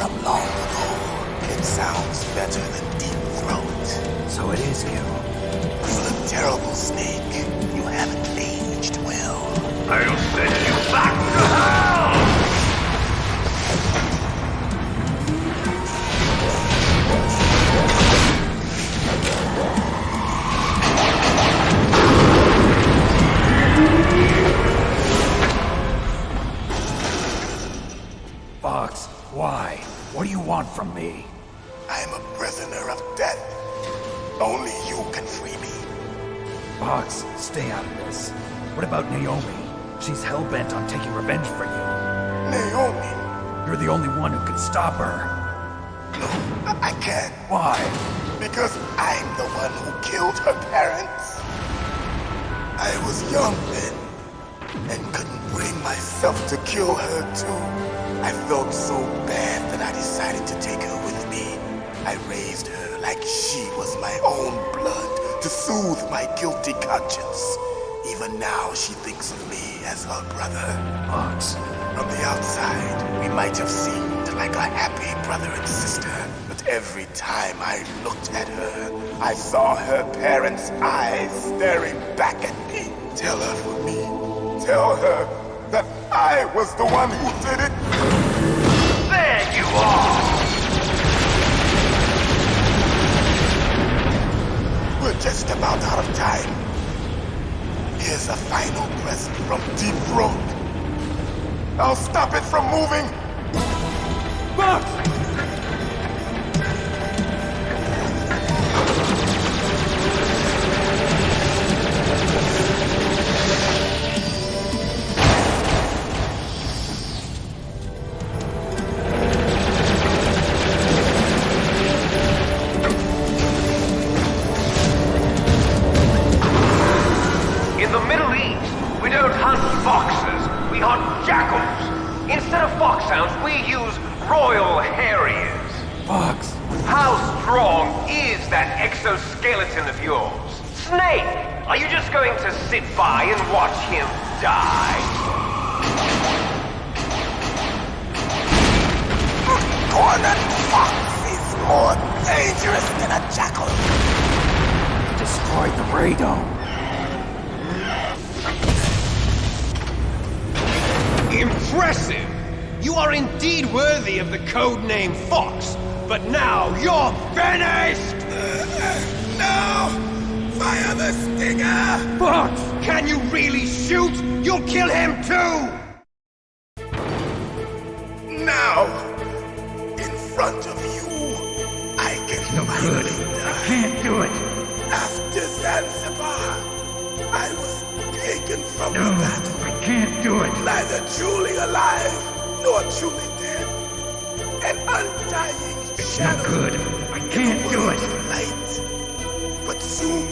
from long ago. It sounds better than Deep Throat. So it is you. You look terrible, Snake. You haven't aged well. I'll send you back to hell! Fox, why? What do you want from me? I'm a prisoner of death. Only you can free me. Fox, stay out of this. What about Naomi? She's hell-bent on taking revenge for you. Naomi? You're the only one who can stop her. No, I can't. Why? Because I'm the one who killed her parents. I was young then, and couldn't bring myself to kill her too. I felt so bad that I decided to take her with me. I raised her like she was my own blood to soothe my guilty conscience. Even now, she thinks of me as her brother. Fox. From the outside, we might have seemed like a happy brother and sister, but every time I looked at her, I saw her parents' eyes staring back at me. Tell her for me. Tell her that I was the one who did it. There you are! We're just about out of time. Here's a final present from Deep Throat. I'll stop it from moving. Fox! In the Middle East, we don't hunt foxes, we hunt jackals. Instead of foxhounds, we use Royal Harriers. Fox! How strong is that exoskeleton of yours? Snake, are you just going to sit by and watch him die? Cornered fox is more dangerous than a jackal. Destroyed the radome. Impressive! You are indeed worthy of the codename Fox, but now you're finished! No! Fire the stinger! Fox! Can you really shoot? You'll kill him too! Now! In front of you, I can finally die. Can't do it! After Zanzibar, I was taken from the No, battle. I can't do it. Neither truly alive, nor truly dead. An undying shadow. Good. I can't do it. Light. But soon,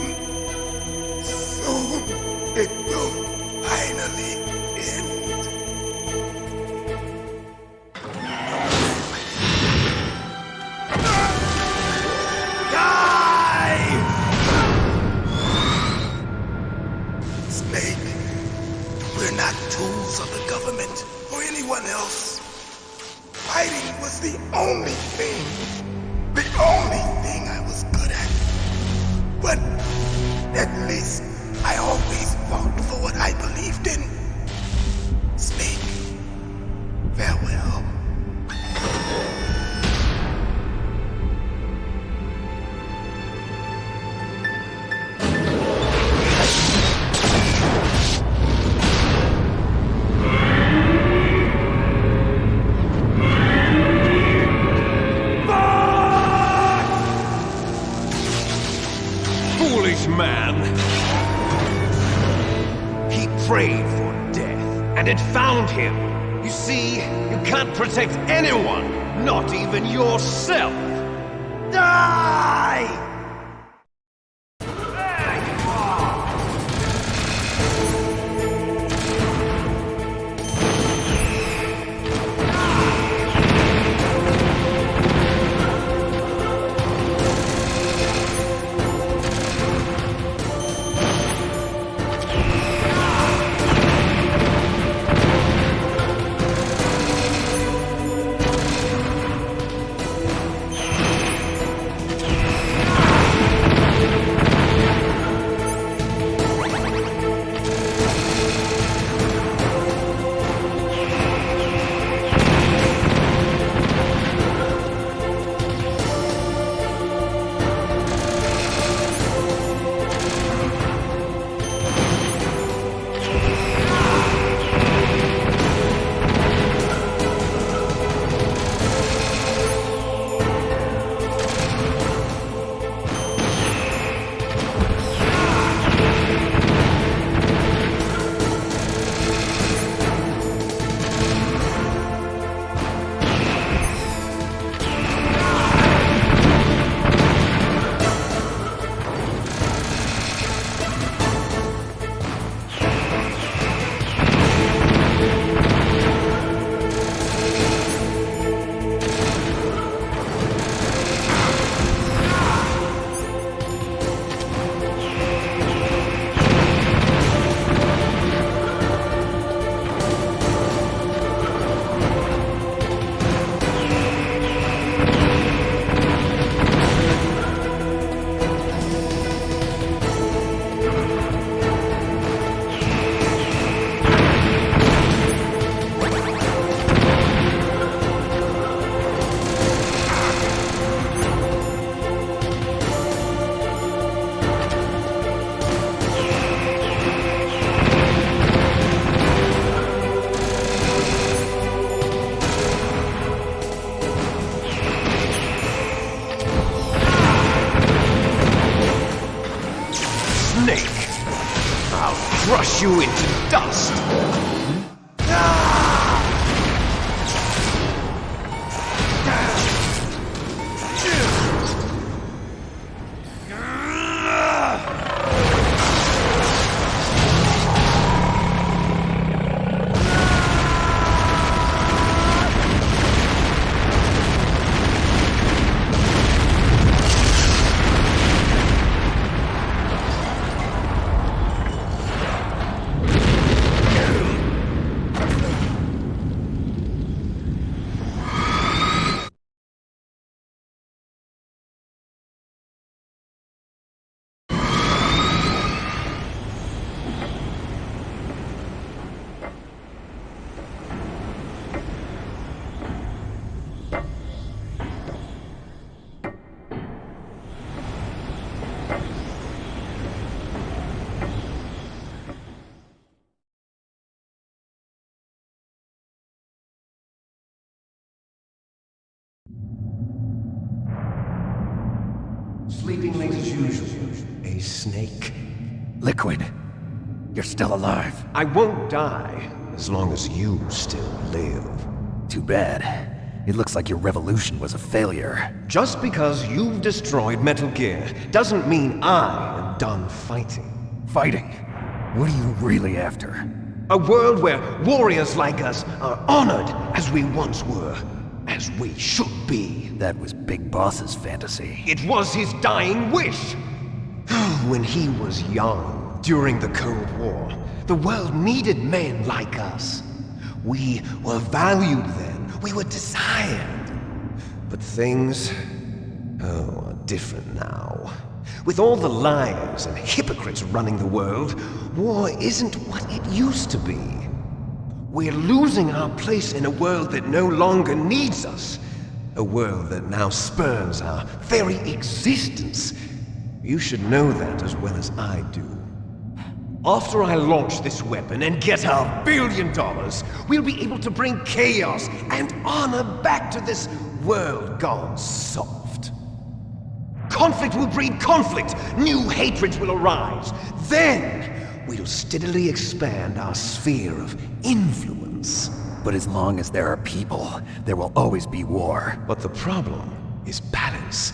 it will finally end. Die! Snake, we're not tools of the government or anyone else. Fighting was the only thing I was good at. But at least I always fought for what I believed in. Snake, farewell. Foolish man! He prayed for death, and it found him. You see, you can't protect anyone, not even yourself. Die! crunch you into dust. Sleeping late as usual. A snake. Liquid, you're still alive. I won't die as long as you still live. Too bad. It looks like your revolution was a failure. Just because you've destroyed Metal Gear doesn't mean I am done fighting. Fighting? What are you really after? A world where warriors like us are honored as we once were. As we should be. That was Big Boss's fantasy. It was his dying wish. When he was young, during the Cold War, the world needed men like us. We were valued then. We were desired. But things, are different now. With all the liars and hypocrites running the world, war isn't what it used to be. We're losing our place in a world that no longer needs us. A world that now spurns our very existence. You should know that as well as I do. After I launch this weapon and get our $1 billion, we'll be able to bring chaos and honor back to this world gone soft. Conflict will breed conflict. New hatreds will arise. Then we'll steadily expand our sphere of influence. But as long as there are people, there will always be war. But the problem is balance.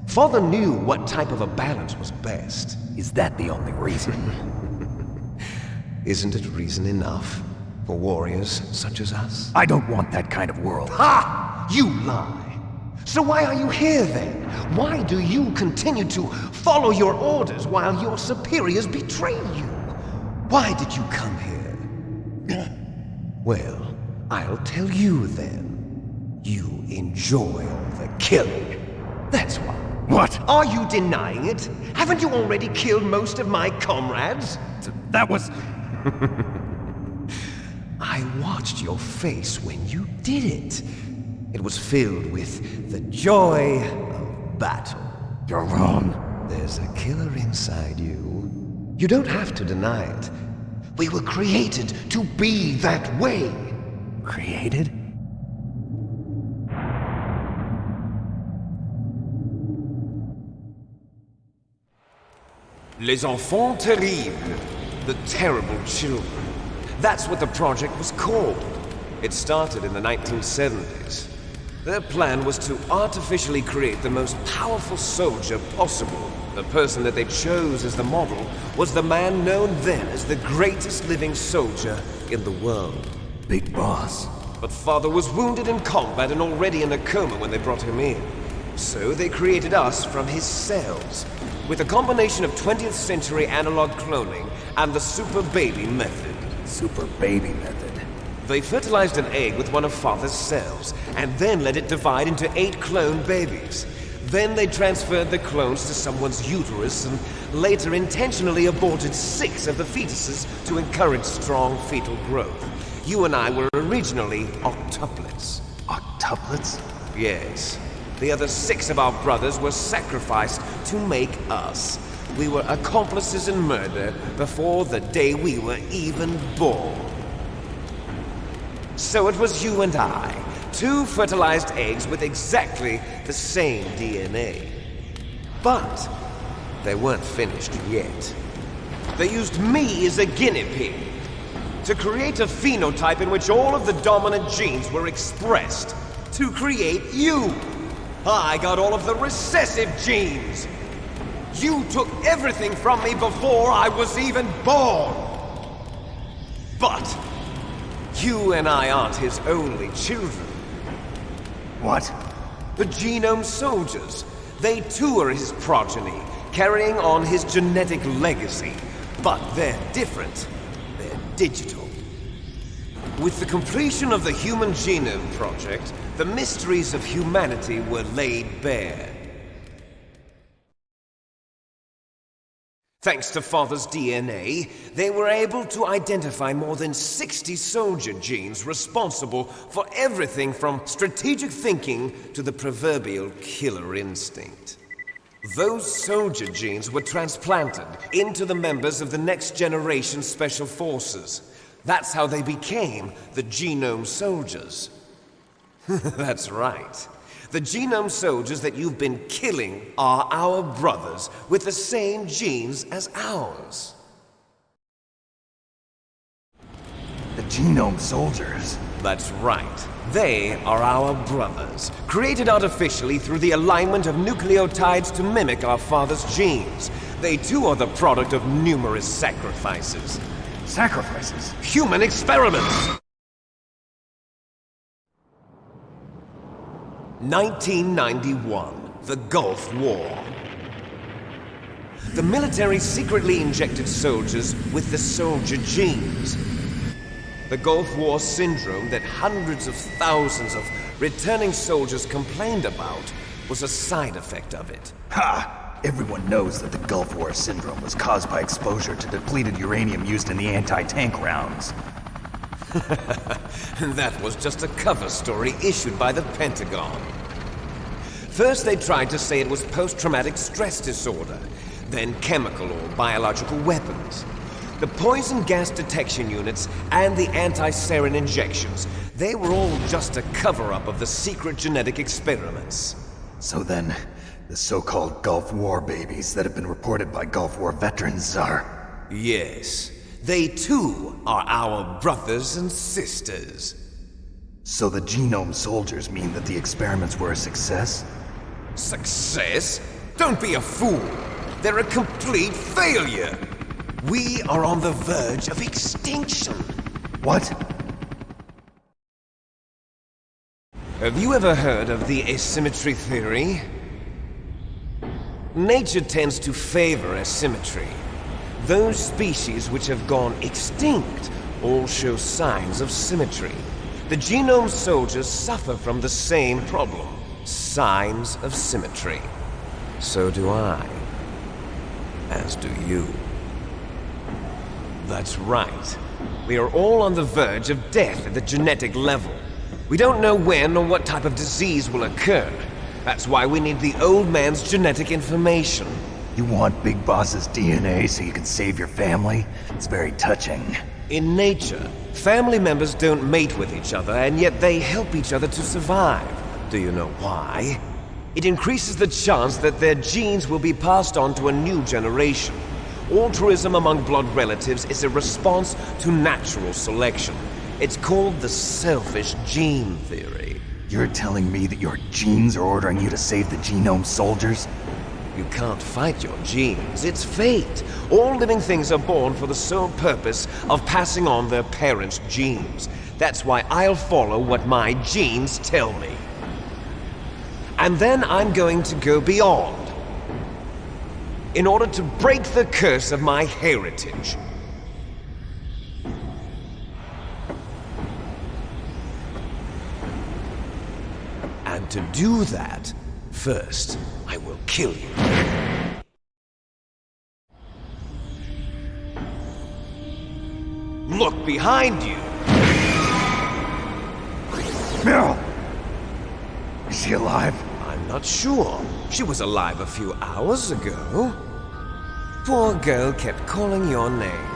Father knew what type of a balance was best. Is that the only reason? Isn't it reason enough for warriors such as us? I don't want that kind of world. Ha! You lie! So why are you here then? Why do you continue to follow your orders while your superiors betray you? Why did you come here? Well, I'll tell you then. You enjoy all the killing. That's why. What? Are you denying it? Haven't you already killed most of my comrades? That was... I watched your face when you did it. It was filled with the joy of battle. You're wrong. There's a killer inside you. You don't have to deny it. We were created to be that way. Created? Les enfants terribles. The terrible children. That's what the project was called. It started in the 1970s. Their plan was to artificially create the most powerful soldier possible. The person that they chose as the model was the man known then as the greatest living soldier in the world. Big Boss. But Father was wounded in combat and already in a coma when they brought him in. So they created us from his cells, with a combination of 20th century analog cloning and the Super Baby method. Super Baby method. They fertilized an egg with one of Father's cells, and then let it divide into 8 clone babies. Then they transferred the clones to someone's uterus and later intentionally aborted 6 of the fetuses to encourage strong fetal growth. You and I were originally octuplets. Octuplets? Yes. The other 6 of our brothers were sacrificed to make us. We were accomplices in murder before the day we were even born. So it was you and I, 2 fertilized eggs with exactly the same DNA. But they weren't finished yet. They used me as a guinea pig to create a phenotype in which all of the dominant genes were expressed. To create you! I got all of the recessive genes! You took everything from me before I was even born! But you and I aren't his only children. What? The Genome Soldiers. They too are his progeny, carrying on his genetic legacy. But they're different. They're digital. With the completion of the Human Genome Project, the mysteries of humanity were laid bare. Thanks to Father's DNA, they were able to identify more than 60 soldier genes responsible for everything from strategic thinking to the proverbial killer instinct. Those soldier genes were transplanted into the members of the next generation Special Forces. That's how they became the Genome Soldiers. That's right. The Genome Soldiers that you've been killing are our brothers with the same genes as ours. The Genome Soldiers? That's right. They are our brothers, created artificially through the alignment of nucleotides to mimic our father's genes. They too are the product of numerous sacrifices. Sacrifices? Human experiments! 1991, the Gulf War. The military secretly injected soldiers with the soldier genes. The Gulf War syndrome that hundreds of thousands of returning soldiers complained about was a side effect of it. Ha! Everyone knows that the Gulf War syndrome was caused by exposure to depleted uranium used in the anti-tank rounds. That was just a cover story issued by the Pentagon. First they tried to say it was post-traumatic stress disorder, then chemical or biological weapons. The poison gas detection units and the anti-sarin injections, they were all just a cover-up of the secret genetic experiments. So then, the so-called Gulf War babies that have been reported by Gulf War veterans are... Yes. They too are our brothers and sisters. So the Genome Soldiers mean that the experiments were a success? Success? Don't be a fool! They're a complete failure! We are on the verge of extinction! What? Have you ever heard of the asymmetry theory? Nature tends to favor asymmetry. Those species which have gone extinct all show signs of symmetry. The Genome Soldiers suffer from the same problem. Signs of symmetry. So do I. As do you. That's right. We are all on the verge of death at the genetic level. We don't know when or what type of disease will occur. That's why we need the old man's genetic information. You want Big Boss's DNA so you can save your family? It's very touching. In nature, family members don't mate with each other, and yet they help each other to survive. Do you know why? It increases the chance that their genes will be passed on to a new generation. Altruism among blood relatives is a response to natural selection. It's called the selfish gene theory. You're telling me that your genes are ordering you to save the Genome Soldiers? You can't fight your genes. It's fate. All living things are born for the sole purpose of passing on their parents' genes. That's why I'll follow what my genes tell me. And then I'm going to go beyond. In order to break the curse of my heritage. And to do that, first, I will kill you. Look behind you! Meryl! Is she alive? I'm not sure. She was alive a few hours ago. Poor girl kept calling your name.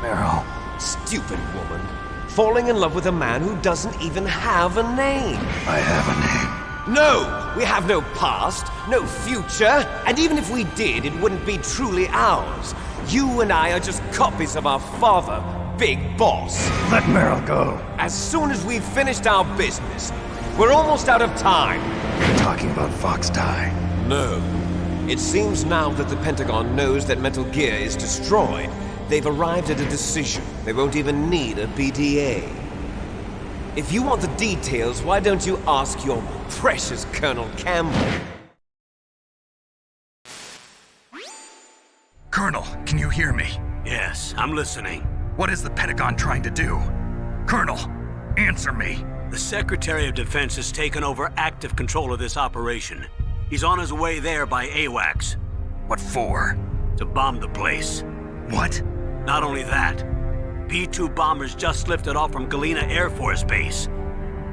Meryl. Stupid woman. Falling in love with a man who doesn't even have a name. I have a name. No! We have no past, no future, and even if we did, it wouldn't be truly ours. You and I are just copies of our father, Big Boss. Let Meryl go. As soon as we've finished our business, we're almost out of time. You're talking about Fox Die. No. It seems now that the Pentagon knows that Metal Gear is destroyed, they've arrived at a decision. They won't even need a BDA. If you want the details, why don't you ask your precious Colonel Campbell? Colonel, can you hear me? Yes, I'm listening. What is the Pentagon trying to do? Colonel, answer me. The Secretary of Defense has taken over active control of this operation. He's on his way there by AWACS. What for? To bomb the place. What? Not only that, B-2 bombers just lifted off from Galena Air Force Base.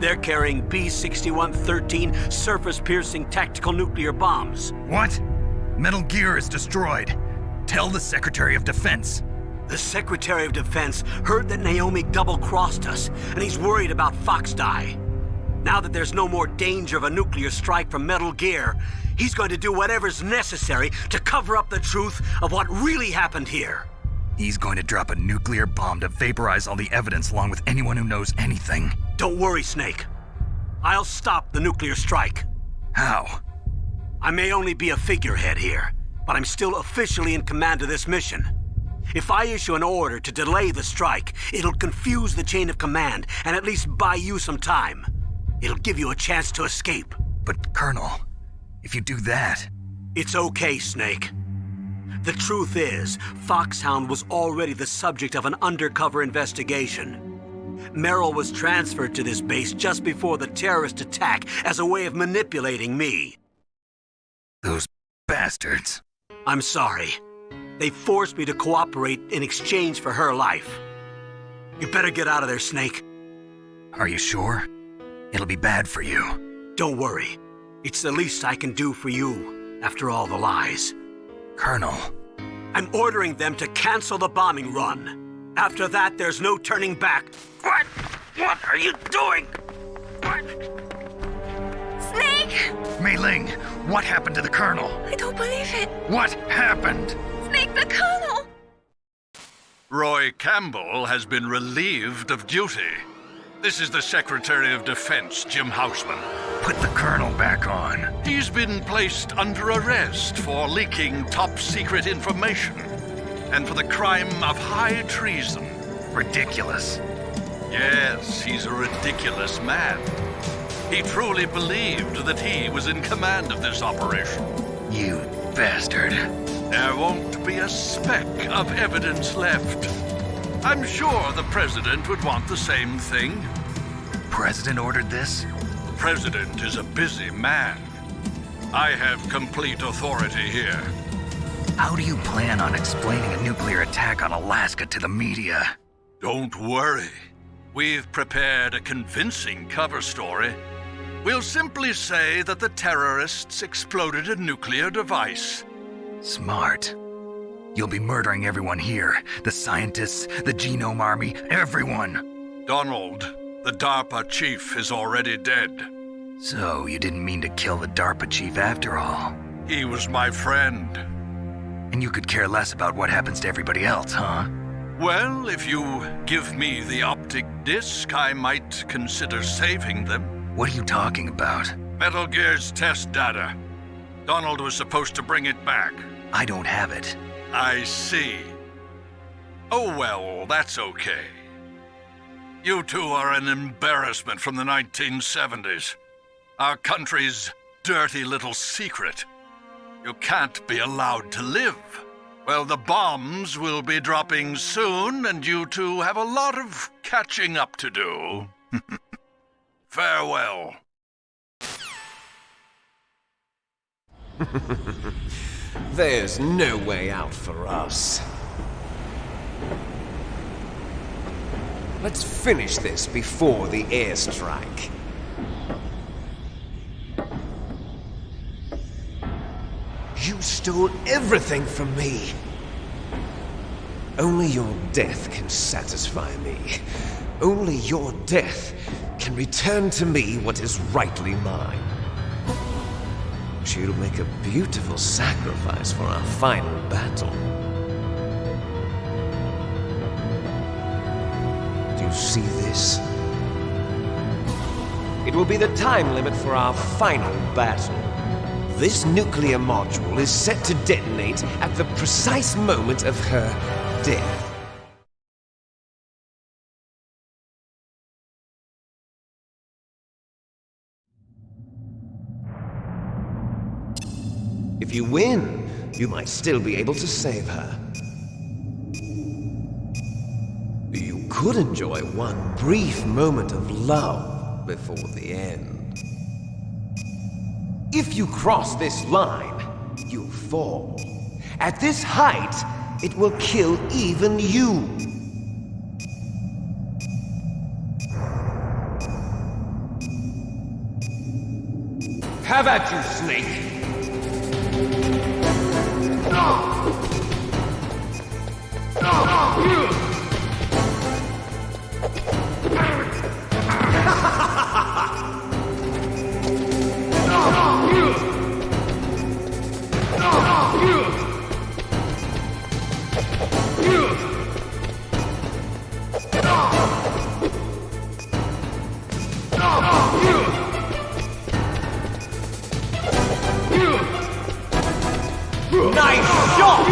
They're carrying B-6113 surface-piercing tactical nuclear bombs. What? Metal Gear is destroyed. Tell the Secretary of Defense. The Secretary of Defense heard that Naomi double-crossed us, and he's worried about Fox Die. Now that there's no more danger of a nuclear strike from Metal Gear, he's going to do whatever's necessary to cover up the truth of what really happened here. He's going to drop a nuclear bomb to vaporize all the evidence along with anyone who knows anything. Don't worry, Snake. I'll stop the nuclear strike. How? I may only be a figurehead here, but I'm still officially in command of this mission. If I issue an order to delay the strike, it'll confuse the chain of command and at least buy you some time. It'll give you a chance to escape. But, Colonel, if you do that... It's okay, Snake. The truth is, Foxhound was already the subject of an undercover investigation. Meryl was transferred to this base just before the terrorist attack as a way of manipulating me. Those bastards. I'm sorry. They forced me to cooperate in exchange for her life. You better get out of there, Snake. Are you sure? It'll be bad for you. Don't worry. It's the least I can do for you, after all the lies. Colonel. I'm ordering them to cancel the bombing run. After that, there's no turning back. What? What are you doing? What? Snake! Mei Ling, what happened to the Colonel? I don't believe it. What happened? Snake, the Colonel! Roy Campbell has been relieved of duty. This is the Secretary of Defense, Jim Houseman. Put the Colonel back on. He's been placed under arrest for leaking top-secret information and for the crime of high treason. Ridiculous. Yes, he's a ridiculous man. He truly believed that he was in command of this operation. You bastard. There won't be a speck of evidence left. I'm sure the President would want the same thing. President ordered this? The President is a busy man. I have complete authority here. How do you plan on explaining a nuclear attack on Alaska to the media? Don't worry. We've prepared a convincing cover story. We'll simply say that the terrorists exploded a nuclear device. Smart. You'll be murdering everyone here. The scientists, the Genome Army, everyone. Donald, the DARPA chief, is already dead. So you didn't mean to kill the DARPA chief after all? He was my friend. And you could care less about what happens to everybody else, huh? Well, if you give me the optic disc, I might consider saving them. What are you talking about? Metal Gear's test data. Donald was supposed to bring it back. I don't have it. I see. Oh well, that's okay. You two are an embarrassment from the 1970s. Our country's dirty little secret. You can't be allowed to live. Well, the bombs will be dropping soon, and you two have a lot of catching up to do. Farewell. There's no way out for us. Let's finish this before the airstrike. You stole everything from me. Only your death can satisfy me. Only your death can return to me what is rightly mine. she'll make a beautiful sacrifice for our final battle. Do you see this? It will be the time limit for our final battle. This nuclear module is set to detonate at the precise moment of her death. If you win, you might still be able to save her. You could enjoy one brief moment of love before the end. If you cross this line, you'll fall. At this height, it will kill even you. Have at you, Snake! Nice shot!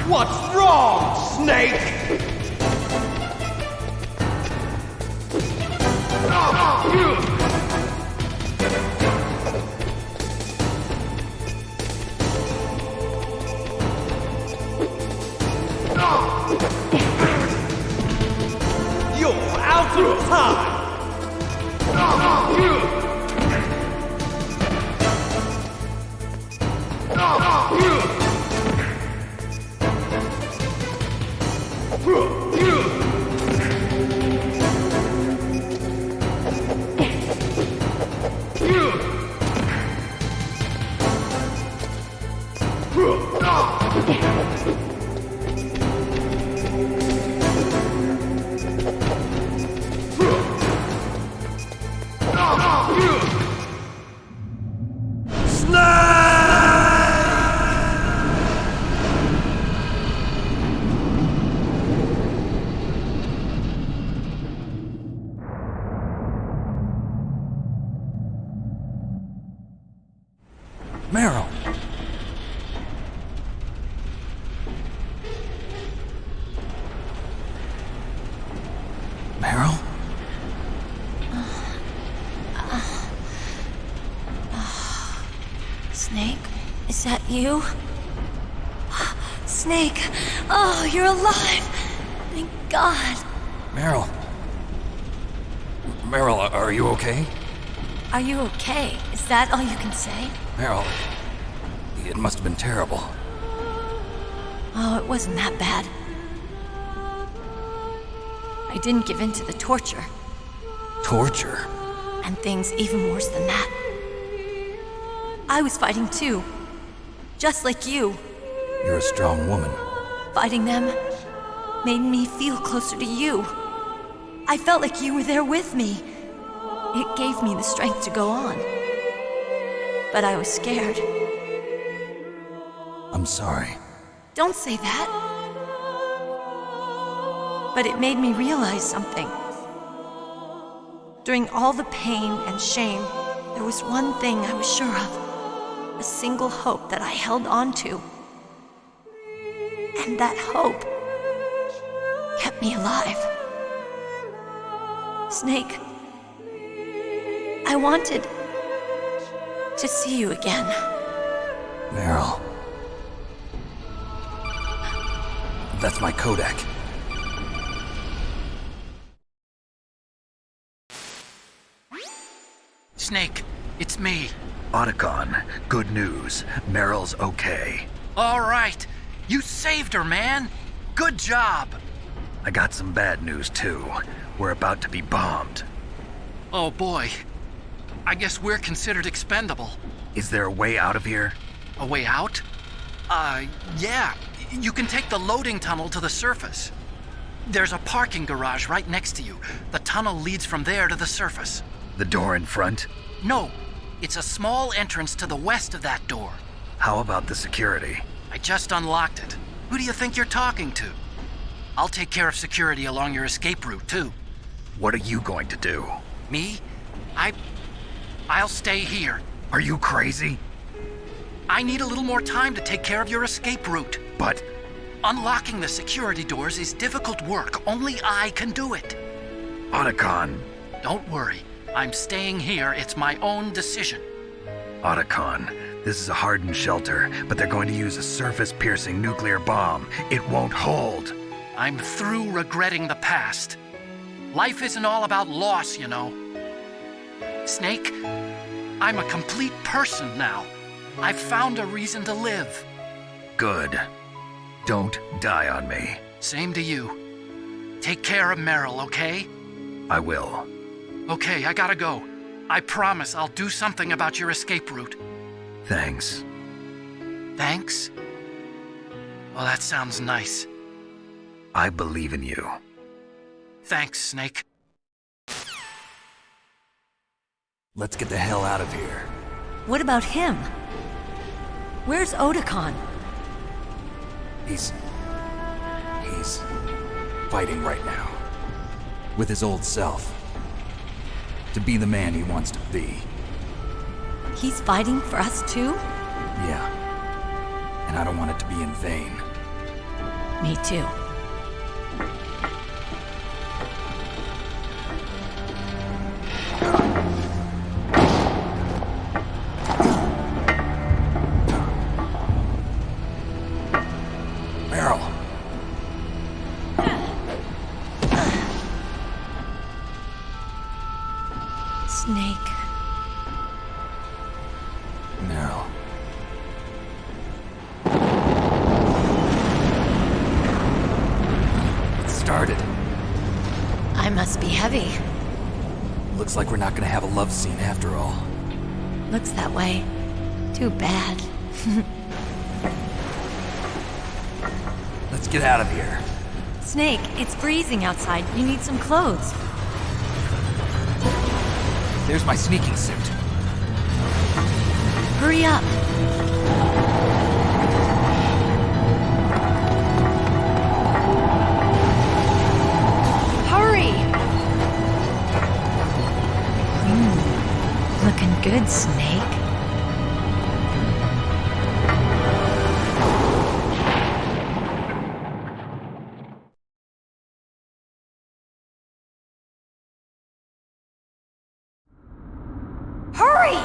What's wrong, Snake? You're out of time! Meryl! Meryl? Snake, is that you? Snake! Oh, you're alive! Thank God! Meryl? Meryl, are you okay? Are you okay? Is that all you can say? Meryl, it must have been terrible. Oh, it wasn't that bad. I didn't give in to the torture. Torture? And things even worse than that. I was fighting too. Just like you. You're a strong woman. Fighting them made me feel closer to you. I felt like you were there with me. It gave me the strength to go on. But I was scared. I'm sorry. Don't say that. But it made me realize something. During all the pain and shame, there was one thing I was sure of. A single hope that I held on to. And that hope kept me alive. Snake, I wanted to see you again. Meryl. That's my Kodak. Snake, it's me. Otacon, good news. Meryl's okay. All right. You saved her, man. Good job. I got some bad news, too. We're about to be bombed. Oh, boy. I guess we're considered expendable. Is there a way out of here? A way out? Yeah. You can take the loading tunnel to the surface. There's a parking garage right next to you. The tunnel leads from there to the surface. The door in front? No. It's a small entrance to the west of that door. How about the security? I just unlocked it. Who do you think you're talking to? I'll take care of security along your escape route, too. What are you going to do? Me? I'll stay here. Are you crazy? I need a little more time to take care of your escape route. But Unlocking the security doors is difficult work. Only I can do it. Otacon. Don't worry. I'm staying here. It's my own decision. Otacon, this is a hardened shelter, but they're going to use a surface-piercing nuclear bomb. It won't hold. I'm through regretting the past. Life isn't all about loss, you know. Snake, I'm a complete person now. I've found a reason to live. Good. Don't die on me. Same to you. Take care of Meryl, okay? I will. Okay, I gotta go. I promise I'll do something about your escape route. Thanks. Thanks? Well, that sounds nice. I believe in you. Thanks, Snake. Let's get the hell out of here. What about him? Where's Otacon? He's fighting right now. With his old self. To be the man he wants to be. He's fighting for us too? Yeah. And I don't want it to be in vain. Me too. Meryl. Snake. Meryl. It started. I must be heavy. Looks like we're not gonna have a love scene after all. Looks that way. Too bad. Let's get out of here. Snake, it's freezing outside. You need some clothes. There's my sneaking suit. Hurry up. Hurry! Looking good, Snake. Hurry!